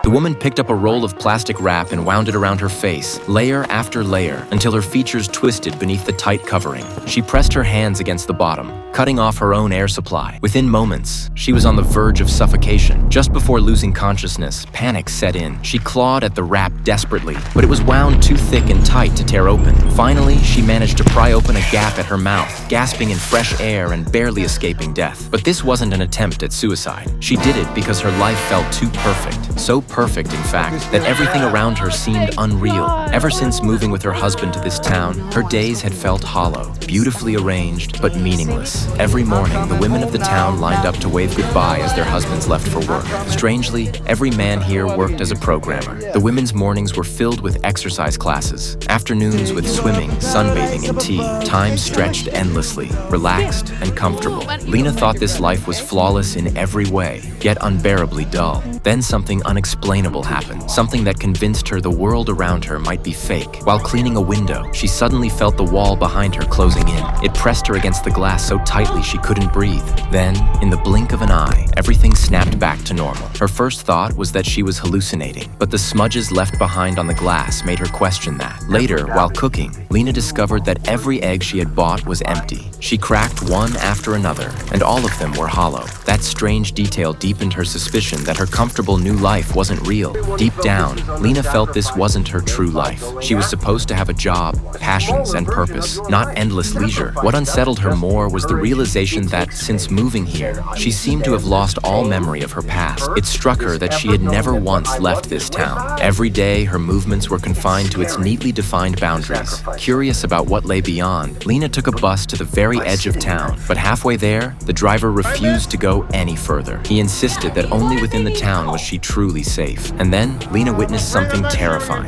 The woman picked up a roll of plastic wrap and wound it around her face, layer after layer, until her features twisted beneath the tight covering. She pressed her hands against the bottom, cutting off her own air supply. Within moments, she was on the verge of suffocation. Just before losing consciousness, panic set in. She clawed at the wrap desperately, but it was wound too thick and tight to tear open. Finally, she managed to pry open a gap at her mouth, gasping in fresh air and barely escaping death. But this wasn't an attempt at suicide. She did it because her life felt too perfect. So perfect, in fact, that everything around her seemed unreal. Ever since moving with her husband to this town, her days had felt hollow, beautifully arranged, but meaningless. Every morning, the women of the town lined up to wave goodbye as their husbands left for work. Strangely, every man here worked as a programmer. The women's mornings were filled with exercise classes, afternoons with swimming, sunbathing, and tea. Time stretched endlessly, relaxed and comfortable. Lena thought this life was flawless in every way, yet unbearably dull. Then something unexplainable happened, something that convinced her the world around her might be fake. While cleaning a window, she suddenly felt the wall behind her closing in. It pressed her against the glass so tightly she couldn't breathe. Then, in the blink of an eye, everything snapped back to normal. Her first thought was that she was hallucinating, but the smudges left behind on the glass made her question that. Later, while cooking, Lena discovered that every egg she had bought was empty. She cracked one after another, and all of them were hollow. That strange detail deepened her suspicion that her comfortable new life wasn't real. Deep down, Lena felt this wasn't her true life. She was supposed to have a job, passions, and purpose, not endless leisure. What unsettled her more was the realization that, since moving here, she seemed to have lost all memory of her past. It struck her that she had never once left this town. Every day, her movements were confined to its neatly defined boundaries. Curious about what lay beyond, Lena took a bus to the very edge of town, but halfway there, the driver refused to go any further. He insisted that only within the town was she truly safe. And then, Lena witnessed something terrifying.